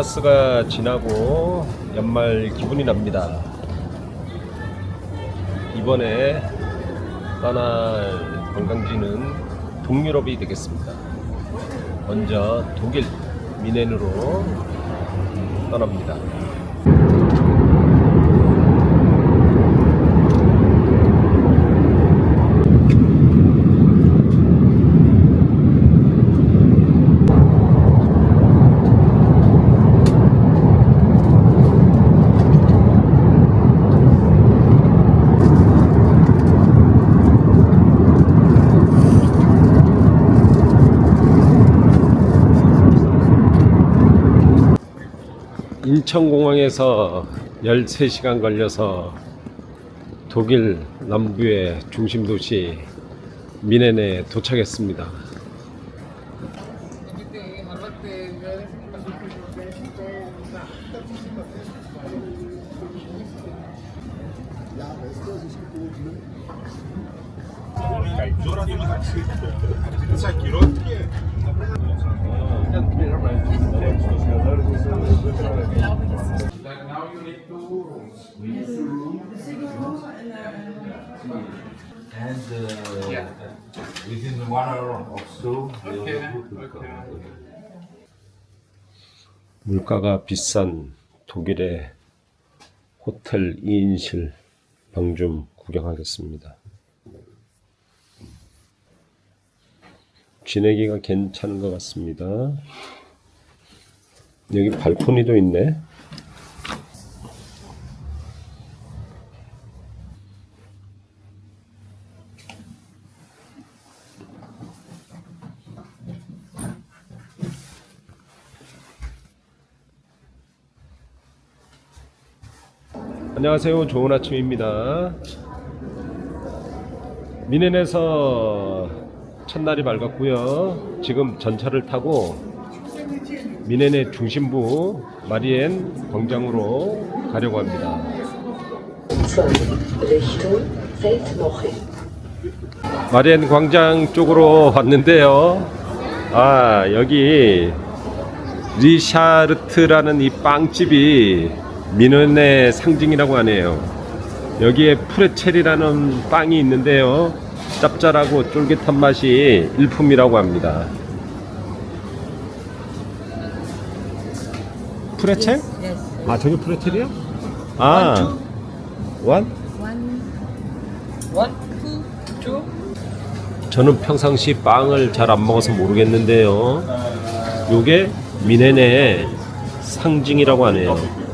크리스마스가 지나고 연말 기분이 납니다. 이번에 떠날 관광지는 동유럽이 되겠습니다. 먼저 독일 미넨으로 떠납니다. 인천공항에서 13시간 걸려서 독일 남부의 중심 도시 미넨에 도착했습니다. And within 1 hour or so, 물가가 비싼 독일의 호텔 2인실 방 좀 구경하겠습니다. 지내기가 괜찮은 것 같습니다. 여기 발코니도 있네. 안녕하세요. 좋은 아침입니다. 미넨에서 첫날이 밝았고요. 지금 전차를 타고 미넨의 중심부 마리엔 광장으로 가려고 합니다. 마리엔 광장 쪽으로 왔는데요. 여기 리샤르트라는 이 빵집이 미넨의 상징이라고 하네요. 여기에 프레첼이라는 빵이 있는데요. 짭짤하고 쫄깃한 맛이 일품이라고 합니다. 프레첼? Yes. 저기 프레첼이요? One, two. 저는 평상시 빵을 잘 안 먹어서 모르겠는데요. 요게 미넨의 상징이라고 하네요.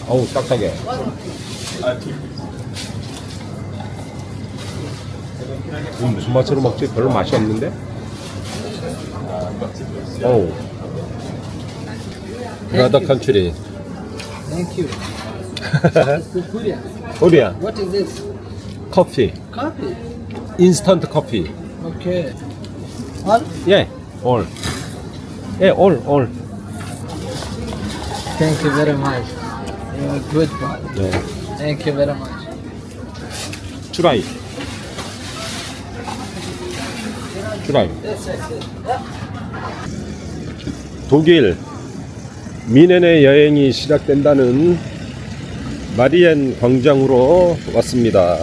어우, 딱딱해. 무슨 맛으로 먹지? 별로 맛이 없는데? 어우. Another country. Thank you. It's Korea. Korea. What is this? Coffee. Coffee. Instant coffee. Okay. All? Yeah, all. Yeah, all. Thank you very much. You're a good boy. 네. Thank you very much. Try. 독일 미넨의 여행이 시작된다는 마리엔 광장으로 왔습니다.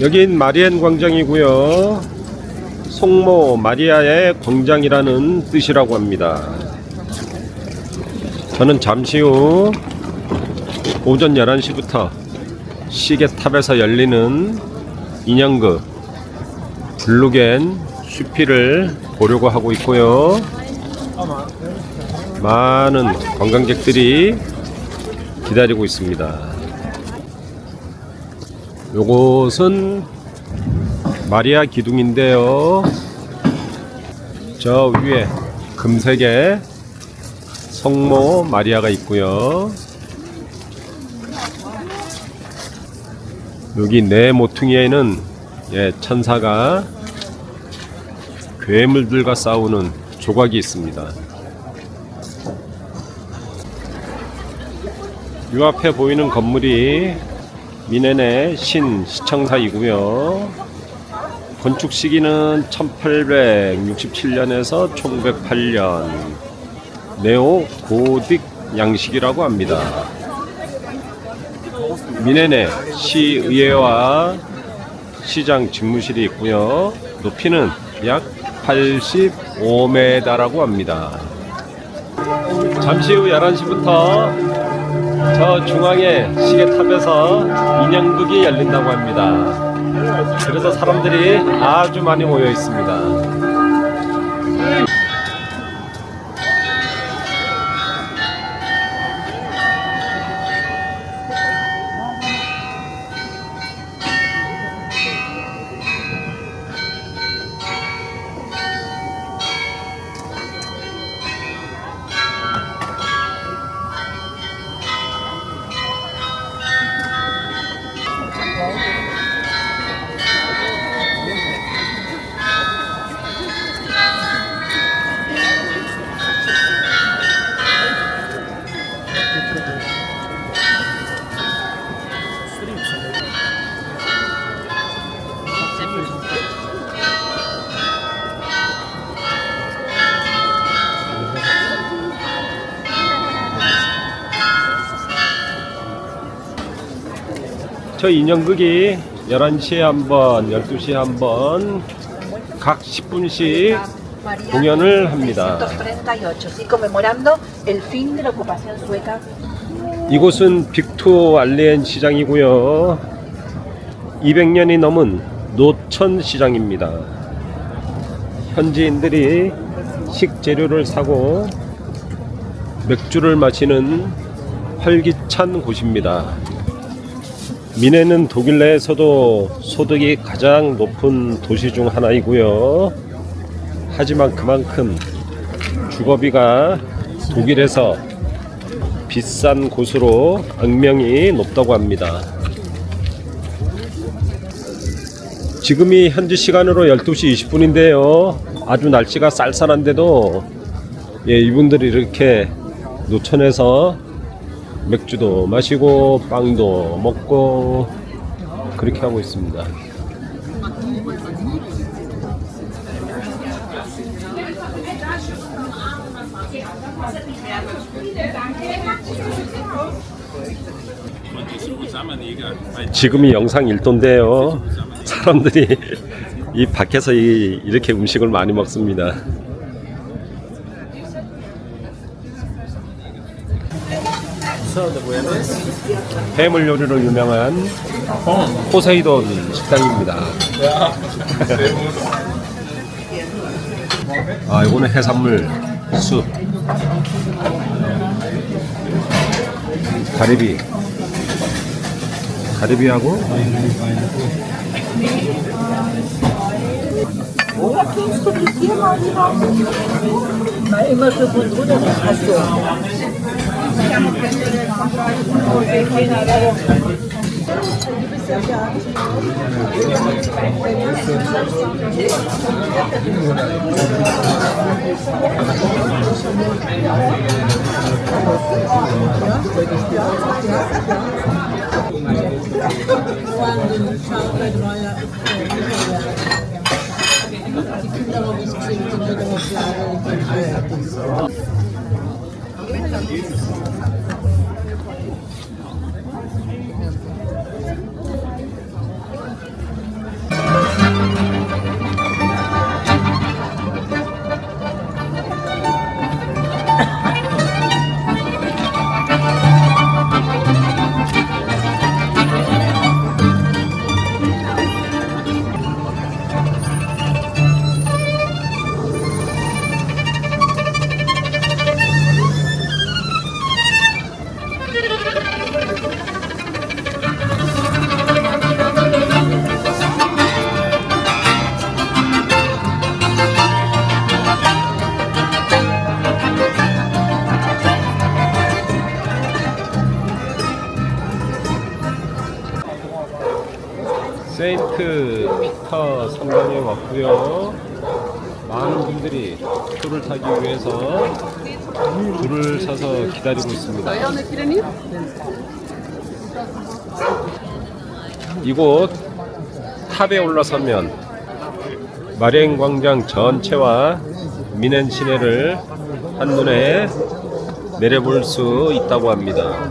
여긴 마리엔 광장이고요. 성모 마리아의 광장이라는 뜻이라고 합니다. 저는 잠시 후 오전 11시부터 시계탑에서 열리는 인형극 블루겐 슈피를 보려고 하고 있고요. 많은 관광객들이 기다리고 있습니다. 요것은 마리아 기둥인데요. 저 위에 금색의 성모 마리아가 있고요. 여기 네 모퉁이에는 천사가 괴물들과 싸우는 조각이 있습니다. 요 앞에 보이는 건물이 미네네 신시청사이고요. 건축 시기는 1867년에서 1908년, 네오 고딕 양식이라고 합니다. 미네네 시의회와 시장 집무실이 있고요. 높이는 약 85m라고 합니다. 잠시 후 11시부터 저 중앙에 시계탑에서 인형극이 열린다고 합니다. 그래서 사람들이 아주 많이 모여 있습니다. 저 인형극이 11시에 한번, 12시에 한번 각 10분씩 공연을 합니다. 이곳은 빅토 알렌 시장이고요. 200년이 넘은 노천 시장입니다. 현지인들이 식재료를 사고 맥주를 마시는 활기찬 곳입니다. 미네는 독일 내에서도 소득이 가장 높은 도시 중 하나이고요. 하지만 그만큼 주거비가 독일에서 비싼 곳으로 악명이 높다고 합니다. 지금이 현지 시간으로 12시 20분인데요. 아주 날씨가 쌀쌀한데도 이분들이 이렇게 노천에서 맥주도 마시고 빵도 먹고 그렇게 하고 있습니다. 지금이 영상 1도인데요. 사람들이 이 밖에서 이렇게 음식을 많이 먹습니다. 해물 요리로 유명한 포세이돈 식당입니다. 아, 이거는 해산물 숲, 가리비하고 세인트 피터 성당에 왔고요. 많은 분들이 표를 타기 위해서 줄을 서서 기다리고 있습니다. 이곳 탑에 올라서면 마리엔 광장 전체와 미넨 시내를 한눈에 내려볼 수 있다고 합니다.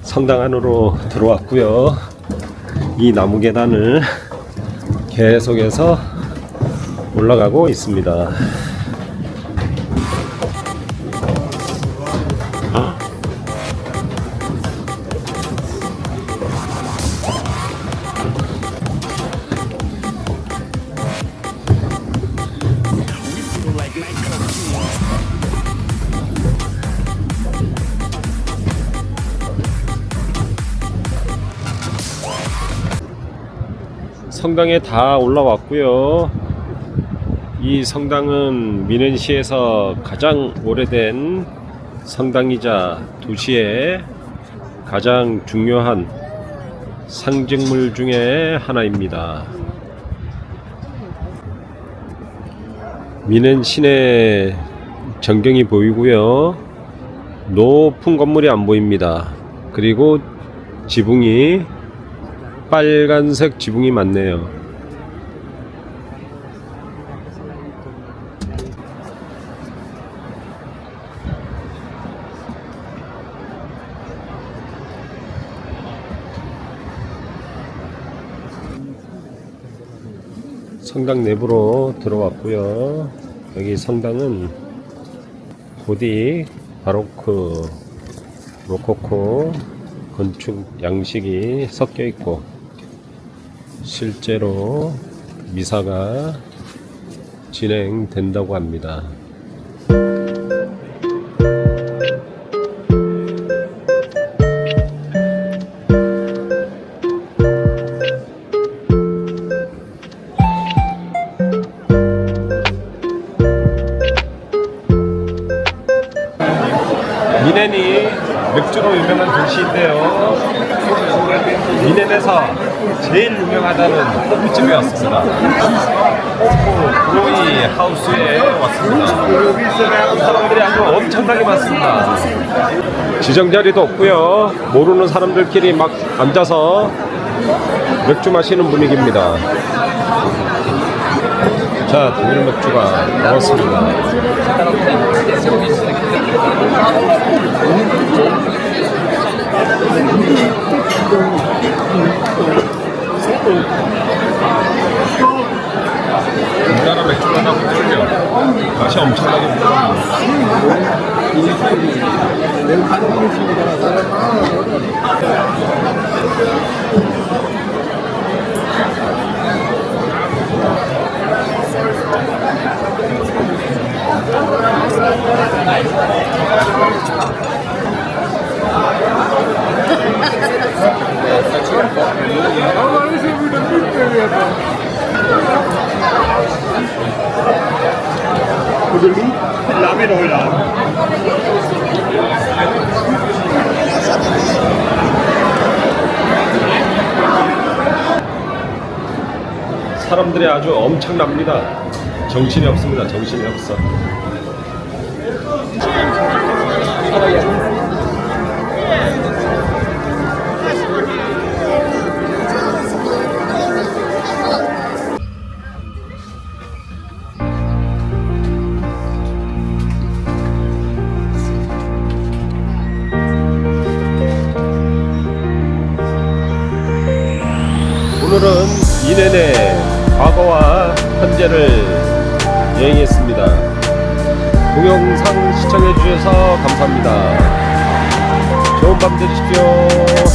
성당 안으로 들어왔고요. 이 나무 계단을 계속해서 올라가고 있습니다. 성당에 다 올라왔고요. 이 성당은 미넨시에서 가장 오래된 성당이자 도시의 가장 중요한 상징물 중에 하나입니다. 미넨 시내 전경이 보이고요. 높은 건물이 안 보입니다. 그리고 지붕이 빨간색 지붕이 많네요. 성당 내부로 들어왔고요. 여기 성당은 고딕, 바로크, 로코코 건축 양식이 섞여 있고 실제로 미사가 진행된다고 합니다. 미넨이 맥주로 유명한 도시인데요. 미넨에서 제일 유명하다는 커피집에 왔습니다. 브로이 하우스에 왔습니다. 사람들이 아주 엄청나게 많습니다. 지정자리도 없고요. 모르는 사람들끼리 막 앉아서 맥주 마시는 분위기입니다. 자, 독일 맥주가 나왔습니다. 우리나라 맥주가 나오거든요. 맛이 엄청나게 사람들이 아주 엄청납니다. 정신이 없습니다. 정신이 없어. 오늘은 미넨의 과거와 현재를 여행했습니다. 동영상 시청해주셔서 감사합니다. 좋은 밤 되십시오.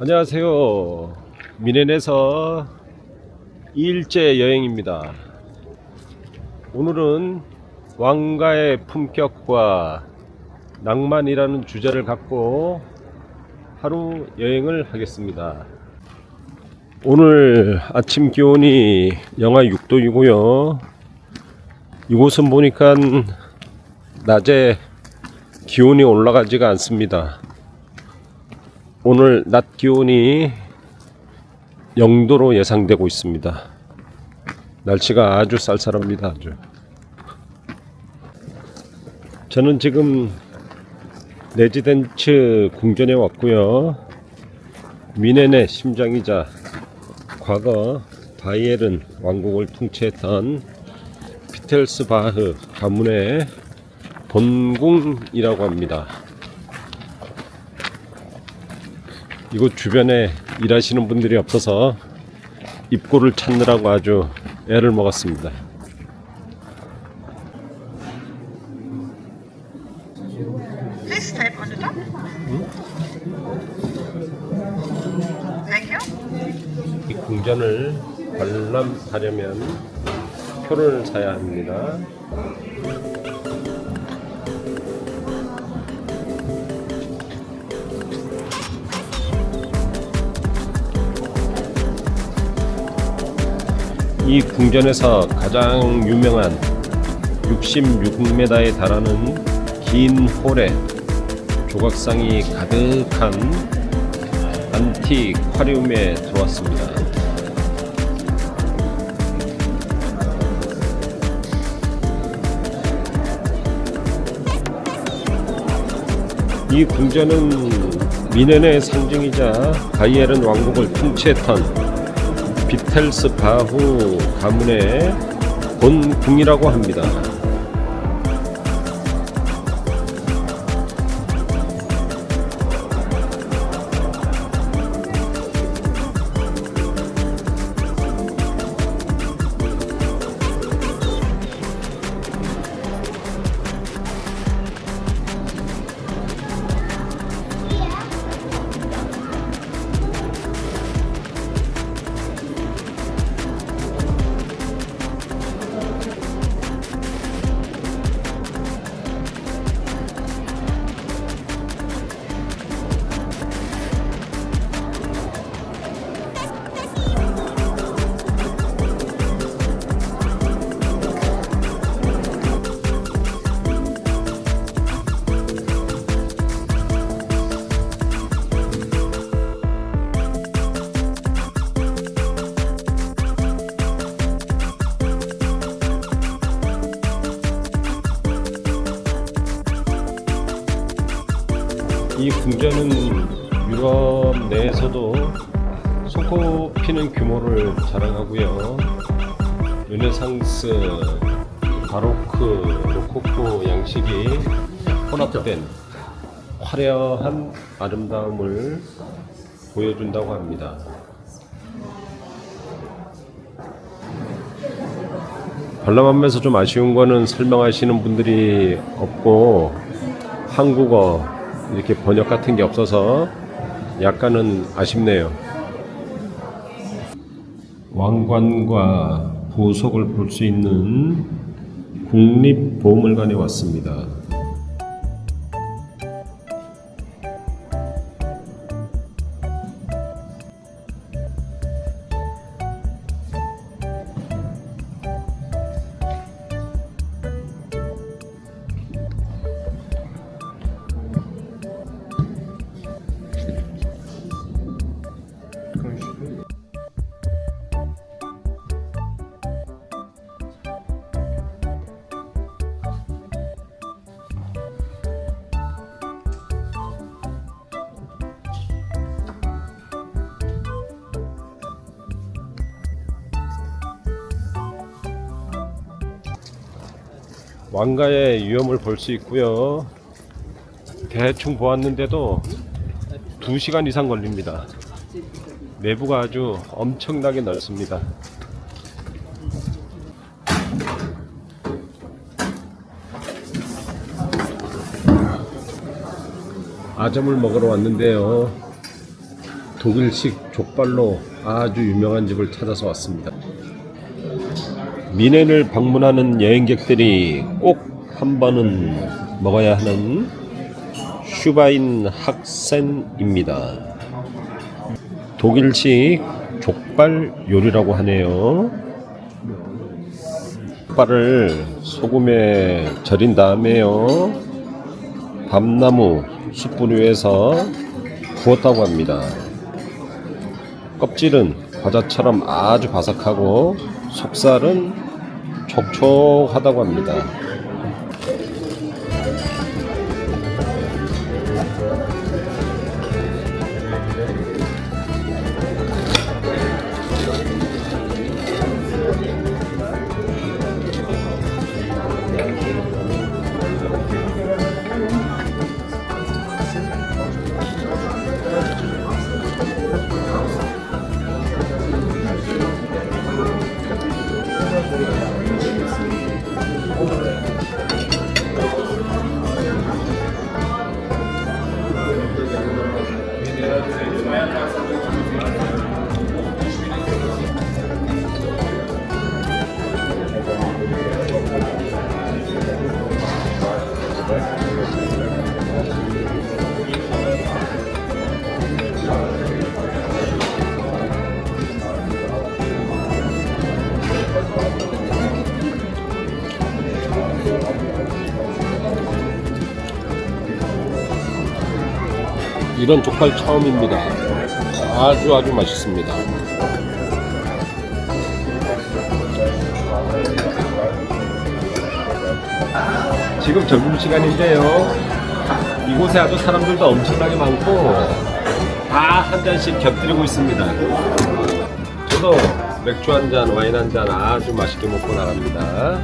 안녕하세요. 미넨에서 2일째 여행입니다. 오늘은 왕가의 품격과 낭만이라는 주제를 갖고 하루 여행을 하겠습니다. 오늘 아침 기온이 영하 6도이고요. 이곳은 보니까 낮에 기온이 올라가지가 않습니다. 오늘 낮 기온이 0도로 예상되고 있습니다. 날씨가 아주 쌀쌀합니다. 아주. 저는 지금 레지던츠 궁전에 왔고요. 미넨의 심장이자 과거 바이에른 왕국을 통치했던 비텔스바흐 가문의 본궁이라고 합니다. 이곳 주변에 일하시는 분들이 없어서 입구를 찾느라고 아주 애를 먹었습니다. This type on the top. Thank you. 이 궁전을 관람하려면 표를 사야 합니다. 이 궁전에서 가장 유명한 66m에 달하는 긴 홀에 조각상이 가득한 안티콰리움에 들어왔습니다. 이 궁전은 미넨의 상징이자 바이에른 왕국을 통치했던 비텔스바흐 가문의 본궁이라고 합니다. 이 궁전은 유럽 내에서도 손꼽히는 규모를 자랑하고요. 르네상스, 바로크, 로코코 양식이 혼합된 화려한 아름다움을 보여준다고 합니다. 관람하면서 좀 아쉬운 거는 설명하시는 분들이 없고 한국어 이렇게 번역 같은 게 없어서 약간은 아쉽네요. 왕관과 보석을 볼 수 있는 국립보물관에 왔습니다. 왕가의 위엄을 볼 수 있고요. 대충 보았는데도 2시간 이상 걸립니다. 내부가 아주 엄청나게 넓습니다. 아점을 먹으러 왔는데요. 독일식 족발로 아주 유명한 집을 찾아서 왔습니다. 미넨을 방문하는 여행객들이 꼭 한 번은 먹어야 하는 슈바인 학센입니다. 독일식 족발 요리라고 하네요. 족발을 소금에 절인 다음에요, 밤나무 숯불 위에서 구웠다고 합니다. 껍질은 과자처럼 아주 바삭하고 속살은 촉촉하다고 합니다. 이런 족발 처음입니다. 아주 맛있습니다. 지금 점심시간인데요, 이곳에 아주 사람들도 엄청나게 많고 다 한 잔씩 곁들이고 있습니다. 저도 맥주 한 잔, 와인 한 잔 아주 맛있게 먹고 나갑니다.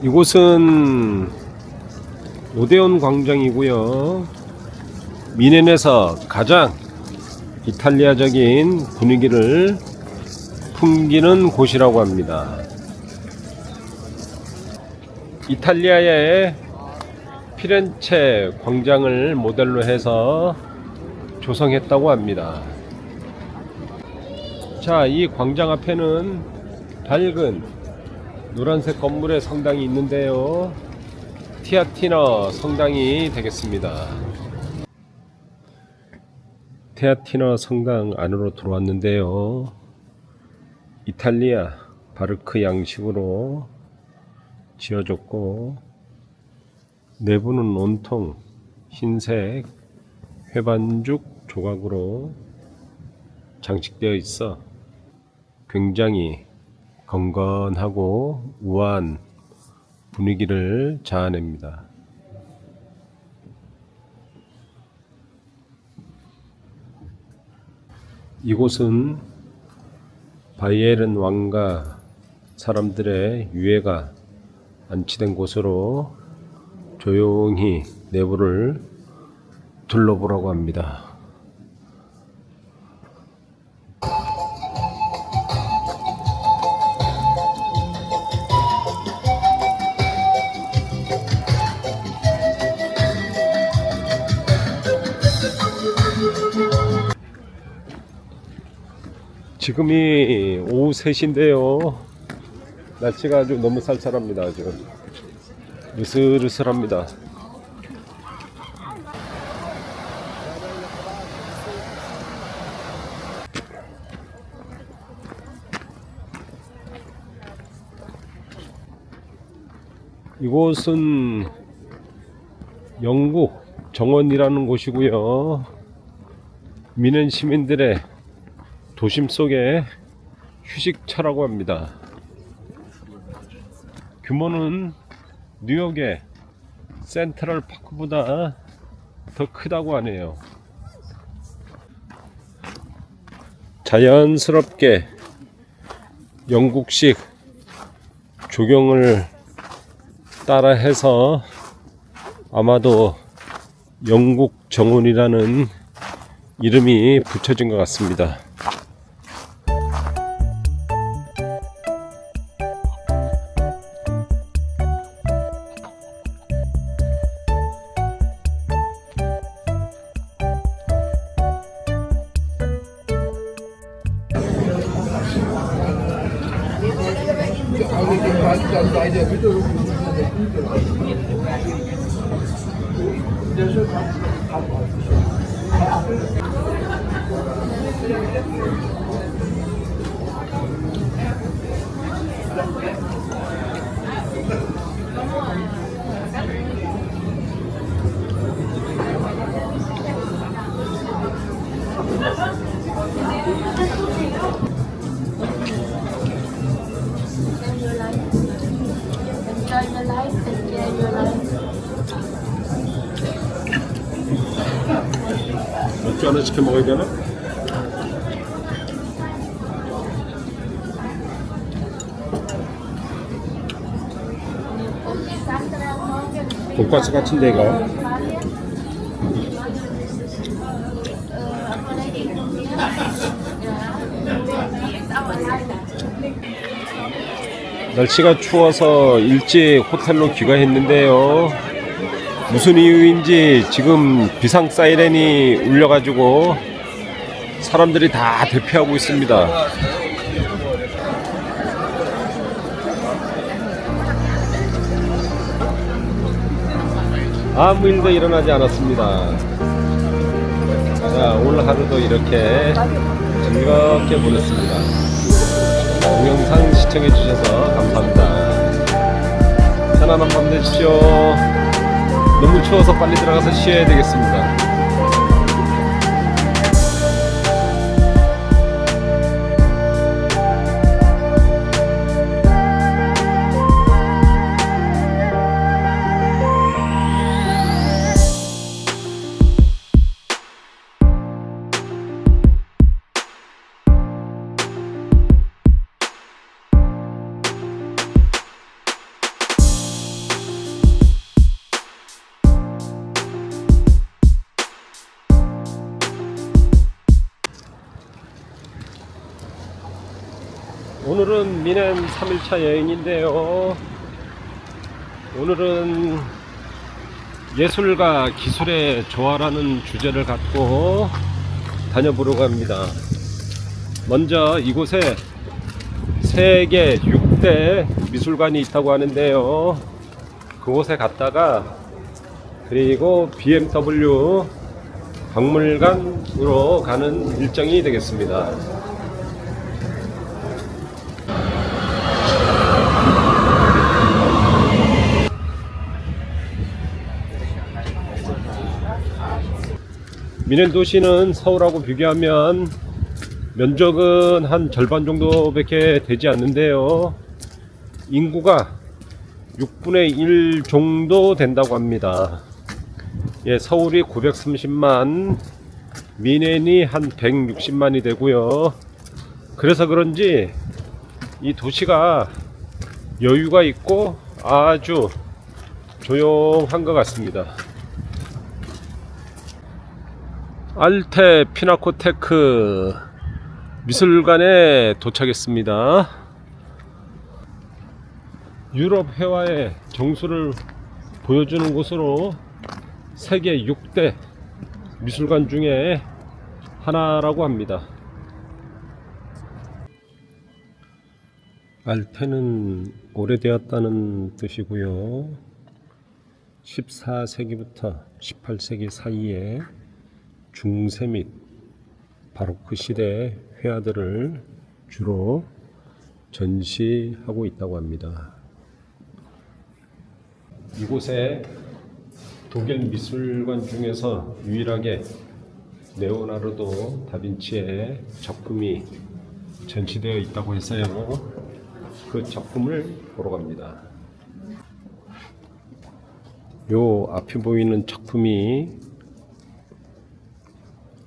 이곳은 오데온 광장이고요. 미넨에서 가장 이탈리아적인 분위기를 풍기는 곳이라고 합니다. 이탈리아의 피렌체 광장을 모델로 해서 조성했다고 합니다. 자, 이 광장 앞에는 밝은 노란색 건물의 성당이 있는데요, 티아티너 성당이 되겠습니다. 티아티너 성당 안으로 들어왔는데요, 이탈리아 바르크 양식으로 지어졌고 내부는 온통 흰색 회반죽 조각으로 장식되어 있어 굉장히 건건하고 우아한 분위기를 자아냅니다. 이곳은 바이에른 왕가 사람들의 유해가 안치된 곳으로 조용히 내부를 둘러보라고 합니다. 지금이 오후 3시인데요 날씨가 아주 너무 쌀쌀합니다. 지금 으슬으슬합니다. 이곳은 영국 정원이라는 곳이고요, 미넨 시민들의 도심 속의 휴식처라고 합니다. 규모는 뉴욕의 센트럴 파크보다 더 크다고 하네요. 자연스럽게 영국식 조경을 따라해서 아마도 영국 정원이라는 이름이 붙여진 것 같습니다. Enjoy your life, take care of your life. 맥주 하나 시켜 먹어야 되나? 돈가스 같은데 이거? 날씨가 추워서 일찍 호텔로 귀가했는데요. 무슨 이유인지 지금 비상 사이렌이 울려가지고 사람들이 다 대피하고 있습니다. 아무 일도 일어나지 않았습니다. 자, 오늘 하루도 이렇게 즐겁게 보냈습니다. 동영상 시청해주셔서 감사합니다. 편안한 밤 되십시오. 너무 추워서 빨리 들어가서 쉬어야 되겠습니다. 오늘은 미넨 3일차 여행인데요. 오늘은 예술과 기술의 조화라는 주제를 갖고 다녀보려고 합니다. 먼저 이곳에 세계 6대 미술관이 있다고 하는데요. 그곳에 갔다가 그리고 BMW 박물관으로 가는 일정이 되겠습니다. 미넨 도시는 서울하고 비교하면 면적은 한 절반 정도밖에 되지 않는데요. 인구가 6분의 1 정도 된다고 합니다. 예, 서울이 930만, 미넨이 한 160만이 되고요. 그래서 그런지 이 도시가 여유가 있고 아주 조용한 것 같습니다. 알테 피나코테크 미술관에 도착했습니다. 유럽 회화의 정수를 보여주는 곳으로 세계 6대 미술관 중에 하나라고 합니다. 알테는 오래되었다는 뜻이고요. 14세기부터 18세기 사이에 중세 및 바로크 시대 회화들을 주로 전시하고 있다고 합니다. 이곳에 독일 미술관 중에서 유일하게 레오나르도 다빈치의 작품이 전시되어 있다고 해서요. 그 작품을 보러 갑니다. 요 앞에 보이는 작품이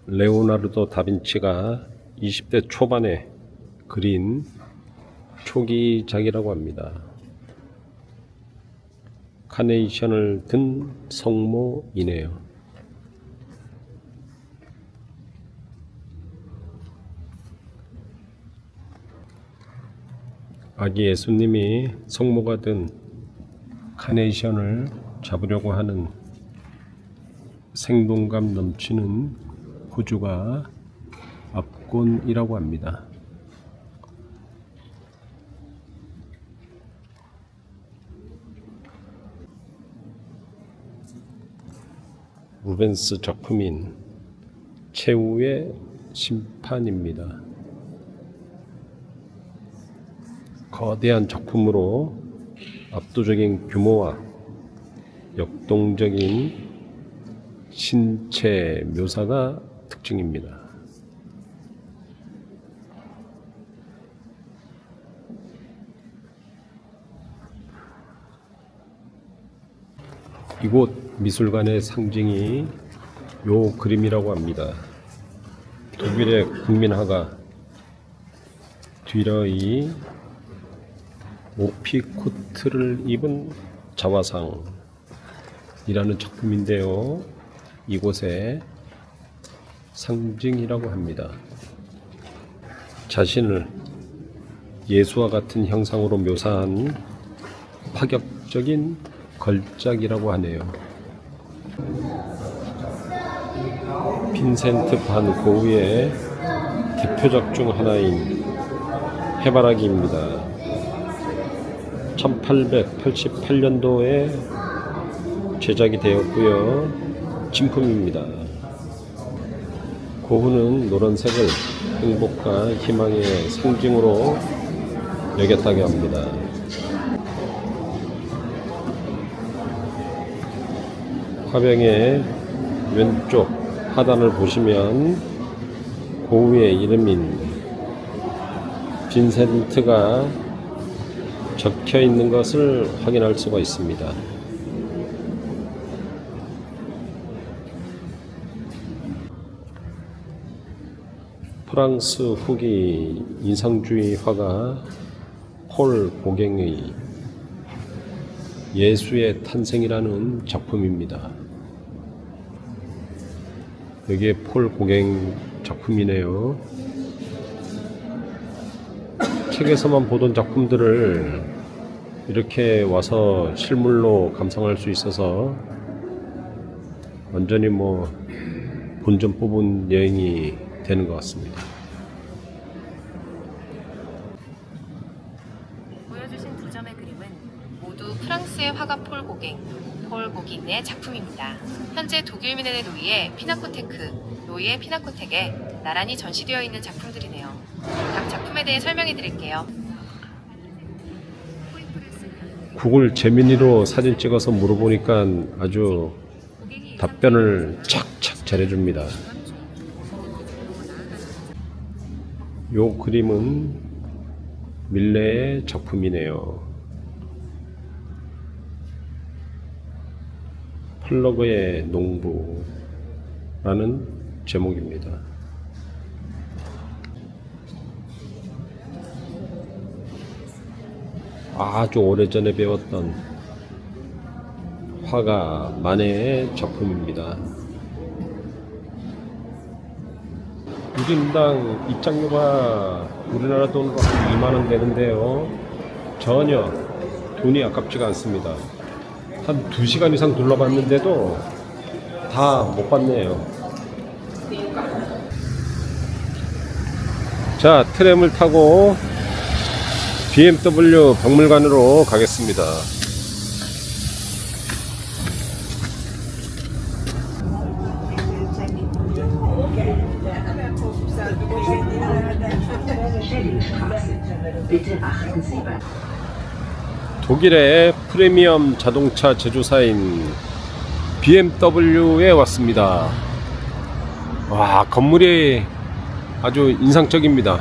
레오나르도 다빈치가 20대 초반에 그린 초기작이라고 합니다. 카네이션을 든 성모이네요. 아기 예수님이 성모가 든 카네이션을 잡으려고 하는 생동감 넘치는 구주가 압곤이라고 합니다. 루벤스 작품인 최후의 심판입니다. 거대한 작품으로 압도적인 규모와 역동적인 신체 묘사가 특징입니다. 이곳 미술관의 상징이 요 그림이라고 합니다. 독일의 국민화가 뒤러이 오피코트를 입은 자화상이라는 작품인데요. 이곳의 상징이라고 합니다. 자신을 예수와 같은 형상으로 묘사한 파격적인 걸작이라고 하네요. 빈센트 반 고흐의 대표작 중 하나인 해바라기입니다. 1888년도에 제작이 되었고요. 진품입니다. 고흐는 노란색을 행복과 희망의 상징으로 여겼다고 합니다. 화병의 왼쪽 하단을 보시면 고흐의 이름인 빈센트가 적혀 있는 것을 확인할 수가 있습니다. 프랑스 후기 인상주의 화가 폴 고갱의 예수의 탄생이라는 작품입니다. 여기에 폴 고갱 작품이네요. 책에서만 보던 작품들을 이렇게 와서 실물로 감상할 수 있어서 완전히 본전 뽑은 여행이 되는 것 같습니다. 보여주신 두 점의 그림은 모두 프랑스의 화가 폴 고깅의 작품입니다. 현재 독일민의 노예 노예 피나코텍에 나란히 전시되어 있는 작품들이네요. 각 작품에 대해 설명해 드릴게요. 구글 제미니로 사진 찍어서 물어보니까 아주 답변을 착착 잘해줍니다. 요 그림은 밀레의 작품이네요. 플러그의 농부라는 제목입니다. 아주 오래전에 배웠던 화가 마네의 작품입니다. 1인당 입장료가 우리나라 돈으로 한 2만원 되는데요. 전혀 돈이 아깝지가 않습니다. 한 2시간 이상 둘러봤는데도 다 못 봤네요. 자, 트램을 타고 BMW 박물관으로 가겠습니다. 독일의 프리미엄 자동차 제조사인 BMW에 왔습니다. 와, 건물이 아주 인상적입니다.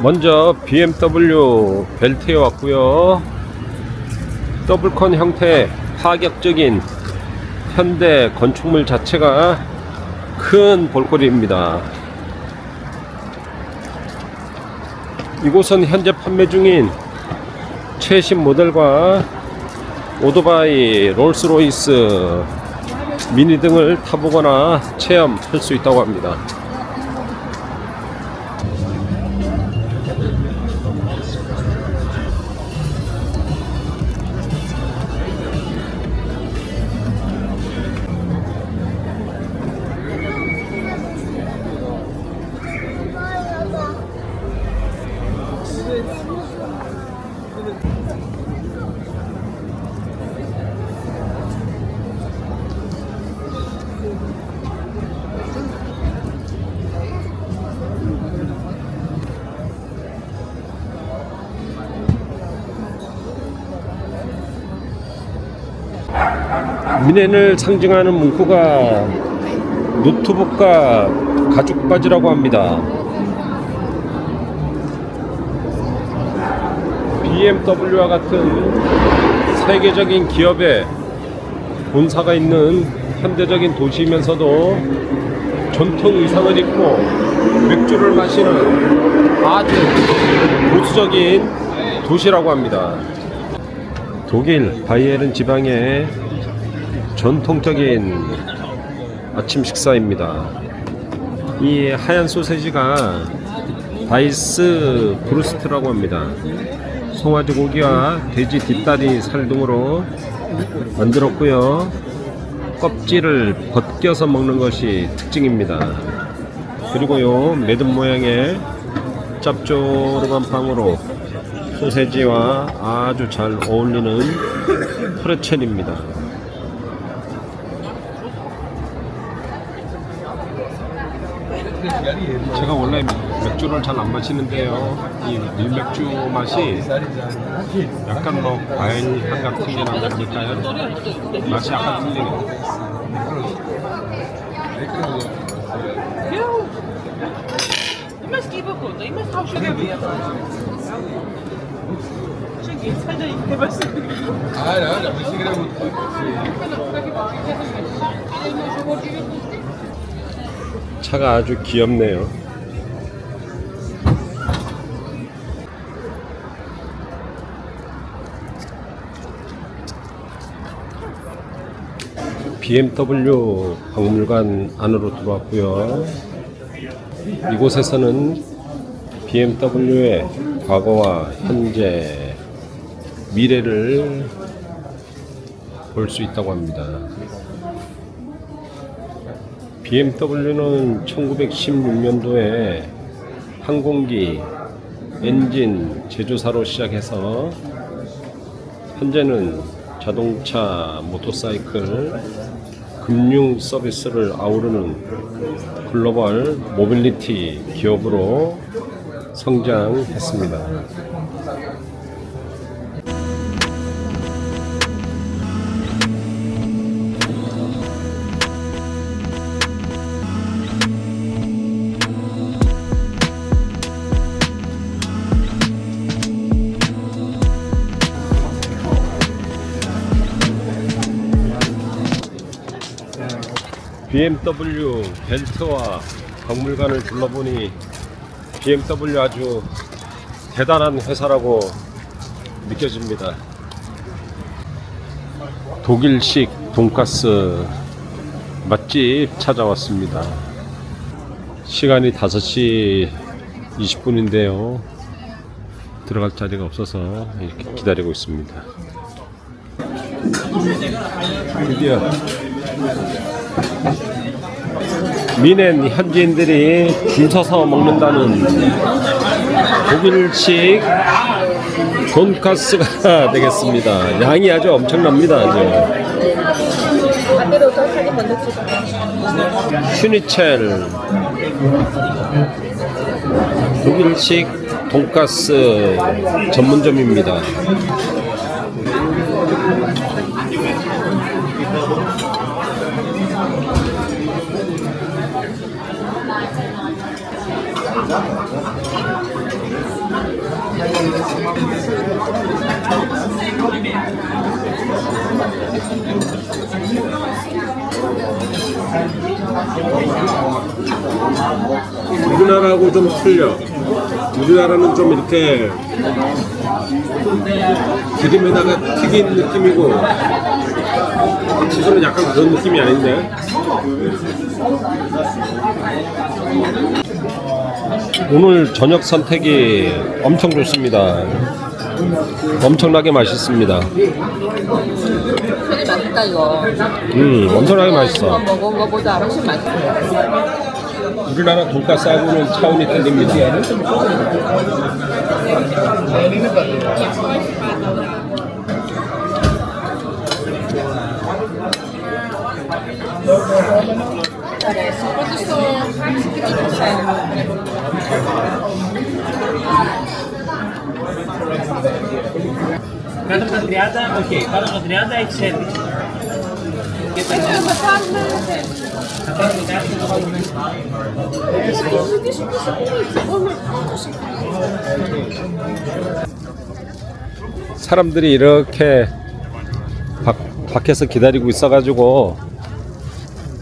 먼저 BMW 벨트에 왔고요. 더블컨 형태의 파격적인 현대 건축물 자체가 큰 볼거리입니다. 이곳은 현재 판매 중인 최신 모델과 오토바이, 롤스로이스, 미니 등을 타보거나 체험할 수 있다고 합니다. 미넨을 상징하는 문구가 노트북과 가죽 바지라고 합니다. BMW와 같은 세계적인 기업의 본사가 있는 현대적인 도시이면서도 전통 의상을 입고 맥주를 마시는 아주 보수적인 도시라고 합니다. 독일 바이에른 지방의 전통적인 아침 식사입니다. 이 하얀 소세지가 바이스 브루스트라고 합니다. 송아지 고기와 돼지 뒷다리 살 등으로 만들었고요. 껍질을 벗겨서 먹는 것이 특징입니다. 그리고요, 매듭 모양의 짭조름한 빵으로 소세지와 아주 잘 어울리는 프레첼입니다. 제가 원래 맥주를 잘 안 마시는데요, 이 밀맥주 맛이 약간 뭐 과일 향 같은 게 나니까요, 맛이 약간 틀리네요. 차가 아주 귀엽네요. BMW 박물관 안으로 들어왔고요. 이곳에서는 BMW의 과거와 현재, 미래를 볼 수 있다고 합니다. BMW는 1916년도에 항공기 엔진 제조사로 시작해서 현재는 자동차, 모터사이클, 금융 서비스를 아우르는 글로벌 모빌리티 기업으로 성장했습니다. BMW 벤트와 박물관을 둘러보니 BMW 아주 대단한 회사라고 느껴집니다. 독일식 돈가스 맛집 찾아왔습니다. 시간이 5시 20분인데요. 들어갈 자리가 없어서 이렇게 기다리고 있습니다. 드디어 미넨 현지인들이 줄 서서 먹는다는 독일식 돈가스가 되겠습니다. 양이 아주 엄청납니다. 아주. 슈니첼 독일식 돈가스 전문점입니다. 우리나라하고 좀 틀려. 우리나라는 좀 이렇게 기름에다가 튀긴 느낌이고, 치즈는 약간 그런 느낌이 아닌데. 오늘 저녁 선택이 엄청 좋습니다. 엄청나게 맛있습니다. 되게 맛있다 이거. 엄청나게 맛있어. 먹은 거보다 훨씬 맛있어. 우리나라 돈가스하고는 차원이 틀립니다. Cada uma triada, ok, para uma triada é 7. 사람들이 이렇게 밖에서 기다리고 있어가지고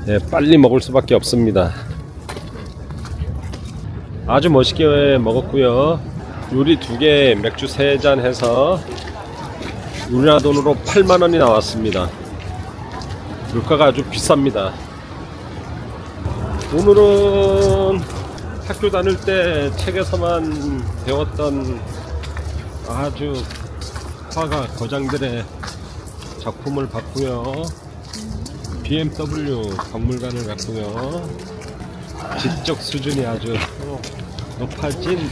예, 빨리 먹을 수밖에 없습니다. 아주 멋있게 먹었고요. 요리 2개, 맥주 3잔 해서 우리나라 돈으로 8만원이 나왔습니다. 물가가 아주 비쌉니다. 오늘은 학교 다닐 때 책에서만 배웠던 아주 화가 거장들의 작품을 봤고요. BMW 박물관을 갔고요. 지적 수준이 아주 높아진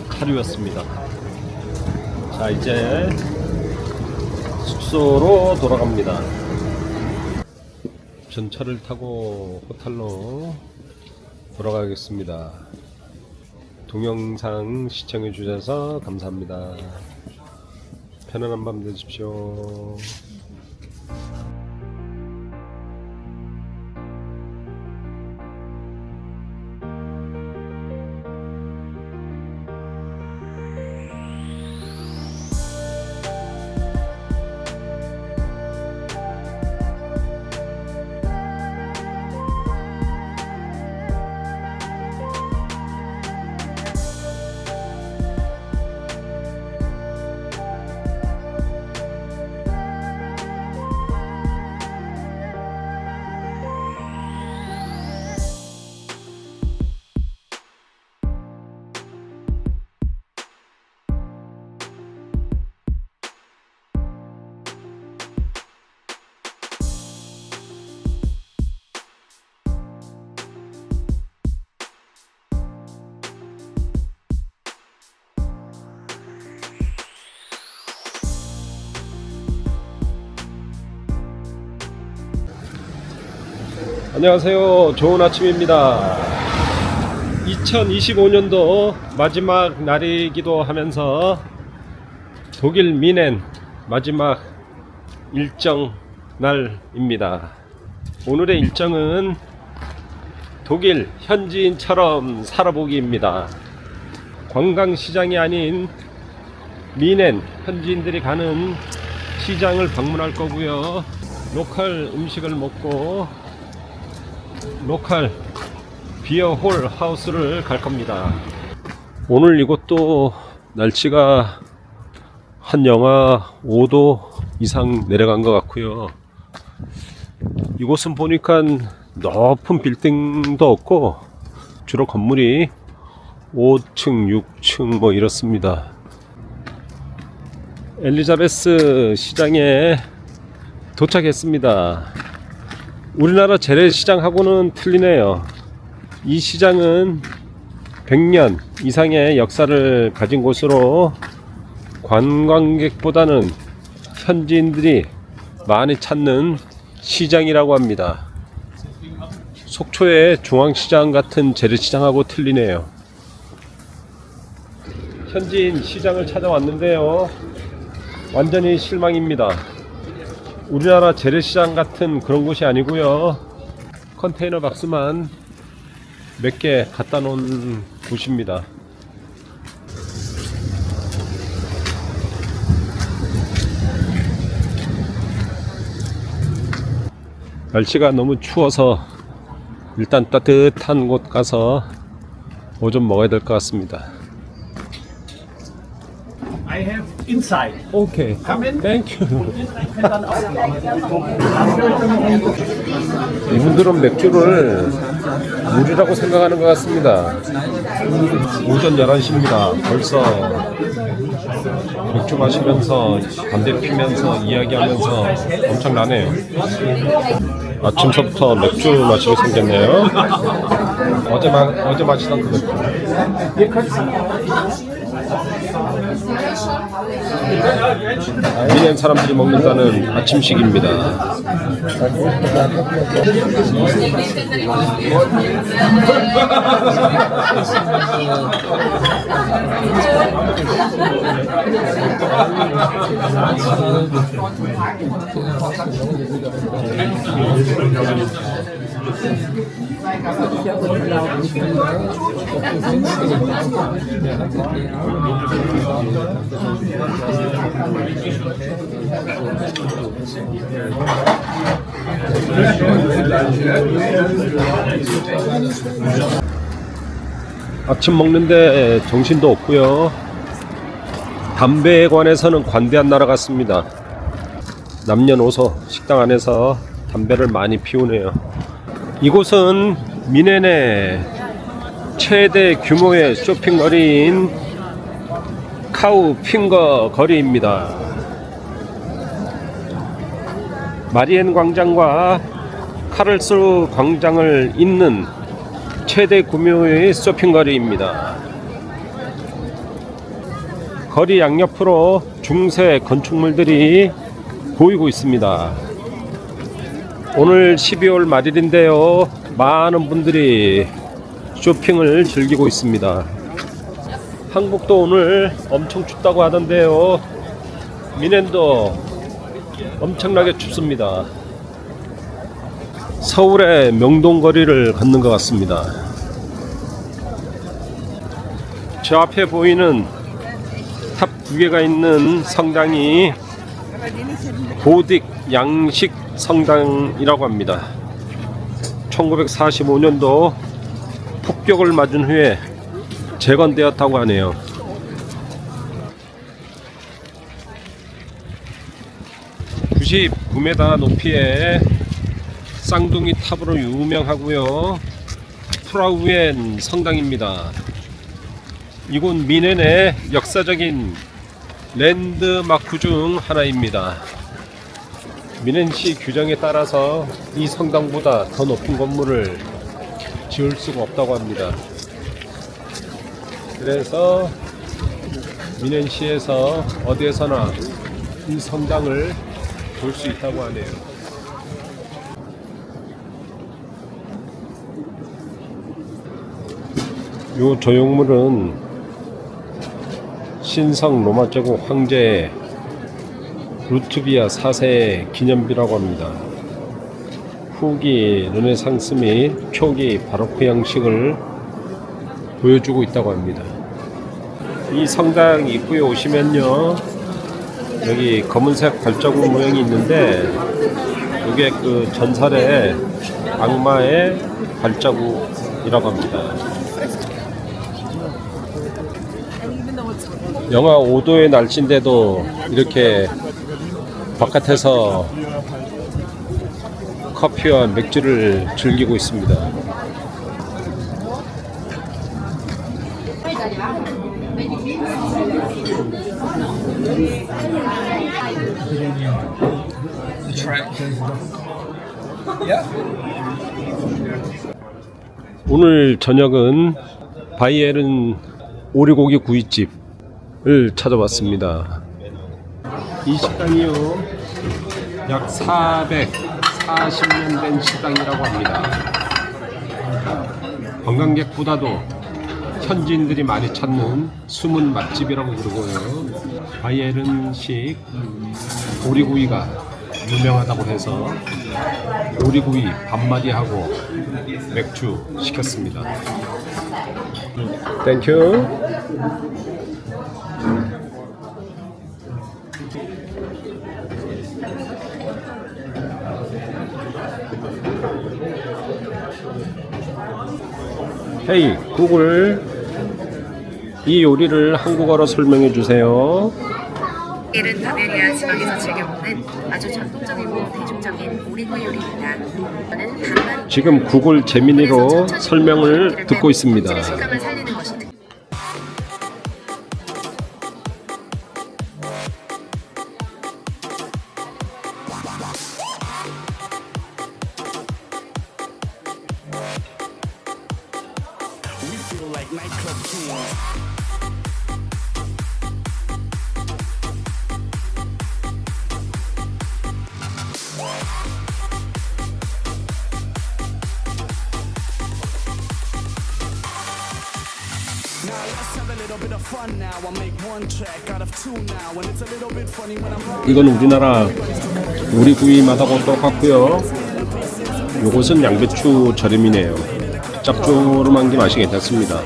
하루였습니다. 자, 이제 숙소로 돌아갑니다. 전철을 타고 호텔로 돌아가겠습니다. 동영상 시청해 주셔서 감사합니다. 편안한 밤 되십시오. 안녕하세요. 좋은 아침입니다. 2025년도 마지막 날이기도 하면서 독일 미넨 마지막 일정 날입니다. 오늘의 일정은 독일 현지인처럼 살아보기입니다. 관광시장이 아닌 미넨 현지인들이 가는 시장을 방문할 거고요. 로컬 음식을 먹고 로컬 비어홀 하우스를 갈 겁니다. 오늘 이곳도 날씨가 한 영하 5도 이상 내려간 것 같고요. 이곳은 보니까 높은 빌딩도 없고 주로 건물이 5층, 6층 뭐 이렇습니다. 엘리자베스 시장에 도착했습니다. 우리나라 재래시장하고는 틀리네요. 이 시장은 100년 이상의 역사를 가진 곳으로 관광객보다는 현지인들이 많이 찾는 시장이라고 합니다. 속초의 중앙시장 같은 재래시장하고 틀리네요. 현지인 시장을 찾아왔는데요. 완전히 실망입니다. 우리나라 재래시장 같은 그런 곳이 아니고요. 컨테이너 박스만 몇 개 갖다 놓은 곳입니다. 날씨가 너무 추워서 일단 따뜻한 곳 가서 뭐 좀 먹어야 될 것 같습니다. I have inside. 오케이. Come in. 땡큐. 이분들은 맥주를 물이라고 생각하는 것 같습니다. 오전 11시입니다. 벌써 맥주 마시면서 담배 피면서 이야기하면서 엄청나네요. 아침서부터 맥주 마시게 생겼네요. 어제 마시던 그 맥주. 미넨 사람들이 먹는다는 아침식입니다. 아침 먹는데 정신도 없고요. 담배에 관해서는 관대한 나라 같습니다. 남녀노소 식당 안에서 담배를 많이 피우네요. 이곳은 미넨의 최대 규모의 쇼핑거리인 카우 핑거 거리입니다. 마리엔 광장과 카를스 광장을 잇는 최대 규모의 쇼핑거리입니다. 거리 양옆으로 중세 건축물들이 보이고 있습니다. 오늘 12월 말일인데요. 많은 분들이 쇼핑을 즐기고 있습니다. 한국도 오늘 엄청 춥다고 하던데요. 미넨도 엄청나게 춥습니다. 서울의 명동거리를 걷는 것 같습니다. 저 앞에 보이는 탑 2개가 있는 성당이 고딕 양식 성당이라고 합니다. 1945년도 폭격을 맞은 후에 재건되었다고 하네요. (99m) 높이의 쌍둥이 탑으로 유명하고요. 프라우엔 성당입니다. 이곳 미넨의 역사적인 랜드마크 중 하나입니다. 미넨시 규정에 따라서 이 성당보다 더 높은 건물을 지을 수가 없다고 합니다. 그래서 미넨시에서 어디에서나 이 성당을 볼 수 있다고 하네요. 이 조형물은 신성 로마 제국 황제 루투비아 4세의 기념비라고 합니다. 후기 르네상스 및 초기 바로크 양식을 보여주고 있다고 합니다. 이 성당 입구에 오시면요, 여기 검은색 발자국 모양이 있는데 이게 그 전설의 악마의 발자국이라고 합니다. 영하 5도의 날씨인데도 이렇게 바깥에서 커피와 맥주를 즐기고 있습니다. 오늘 저녁은 바이에른 오리고기 구이집을 찾아봤습니다. 이 식당이요, 약 440년 된 식당이라고 합니다. 관광객보다도 현지인들이 많이 찾는 숨은 맛집이라고 그러고요. 바이에른식 오리구이가 유명하다고 해서 오리구이 반마디하고 맥주 시켰습니다. 땡큐. 헤이 구글, 이 요리를 한국어로 설명해 주세요. 이는 바베리아 지방에서 즐겨 먹는 아주 전통적이고 대중적인 오리구이 요리입니다. 저는 반만 지금 구글 제미니로 설명을 듣고 있습니다. 식감을 살리는 것이 이건 우리나라 오리구이맛하고 똑같고요. 요것은 양배추 절임이네요. 짭조름한 게 맛이 괜찮습니다.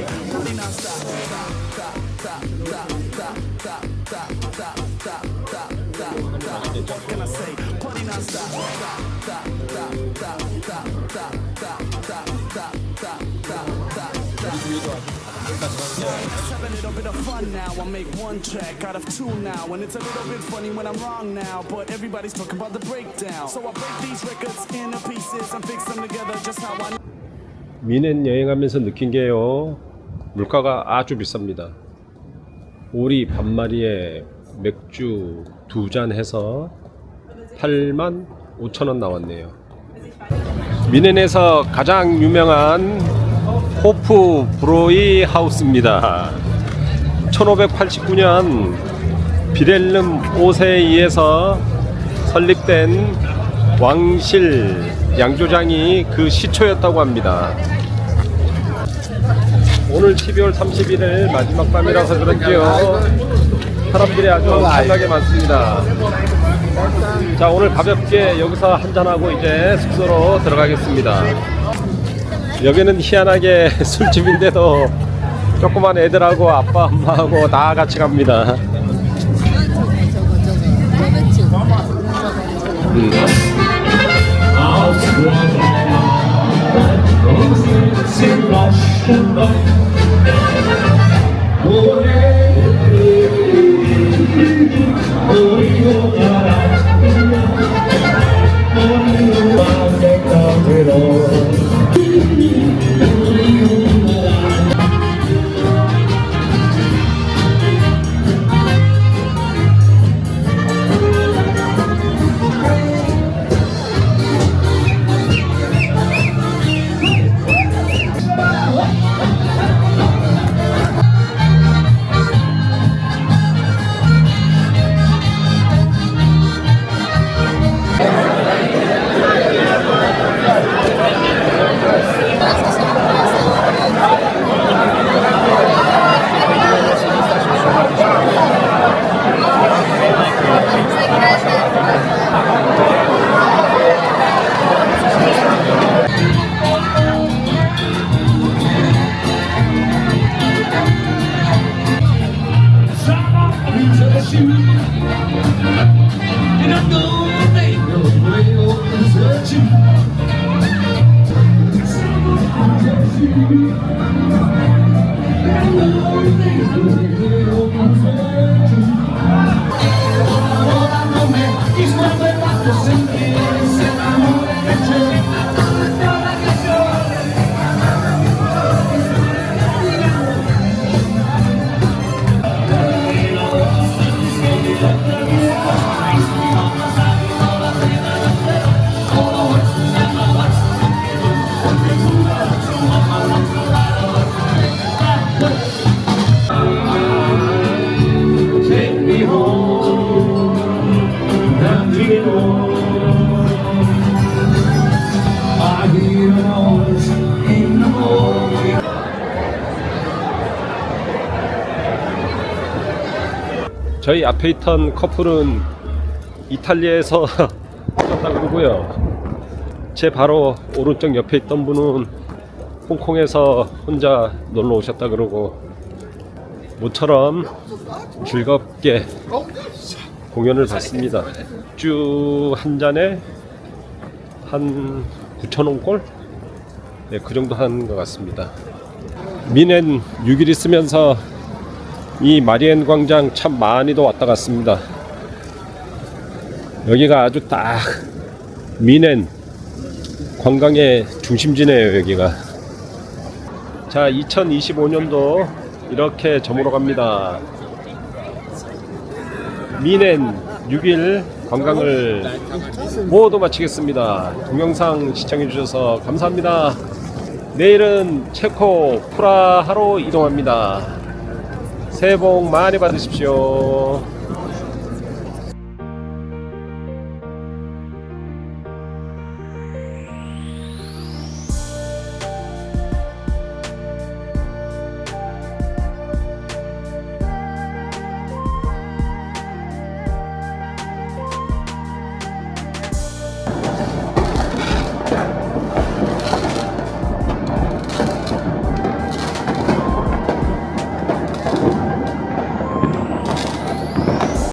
Have a little bit of fun now. I make one track out of two now, and it's a little bit funny when I'm wrong now. But everybody's talking about the breakdown, so I break these records into pieces and fix them together just how I. 미넨 여행하면서 느낀 게요. 물가가 아주 비쌉니다. 오리 반마리에 맥주 2잔 해서 85,000원 나왔네요. 미넨에서 가장 유명한 호프 브로이 하우스입니다. 1589년 비렐름 5세에 설립된 왕실 양조장이 그 시초였다고 합니다. 오늘 12월 31일 마지막 밤이라서 그런지요, 사람들이 아주 엄청나게 많습니다. 자, 오늘 가볍게 여기서 한잔하고 이제 숙소로 들어가겠습니다. 여기는 희한하게 술집인데도 조그만 애들하고 아빠 엄마하고 다 같이 갑니다. 저희 앞에 있던 커플은 이탈리아에서 오셨다 그러고요. 제 바로 오른쪽 옆에 있던 분은 홍콩에서 혼자 놀러 오셨다 그러고, 모처럼 즐겁게 공연을 봤습니다. 쭉 한 잔에 한 9,000원꼴? 네, 그 정도 한 것 같습니다. 미넨 6일 있으면서 이 마리엔 광장 참 많이도 왔다 갔습니다. 여기가 아주 딱 미넨 관광의 중심지네요, 여기가. 자, 2025년도 이렇게 저물어 갑니다. 미넨 6일 관광을 모두 마치겠습니다. 동영상 시청해주셔서 감사합니다. 내일은 체코 프라하로 이동합니다. 새해 복 많이 받으십시오.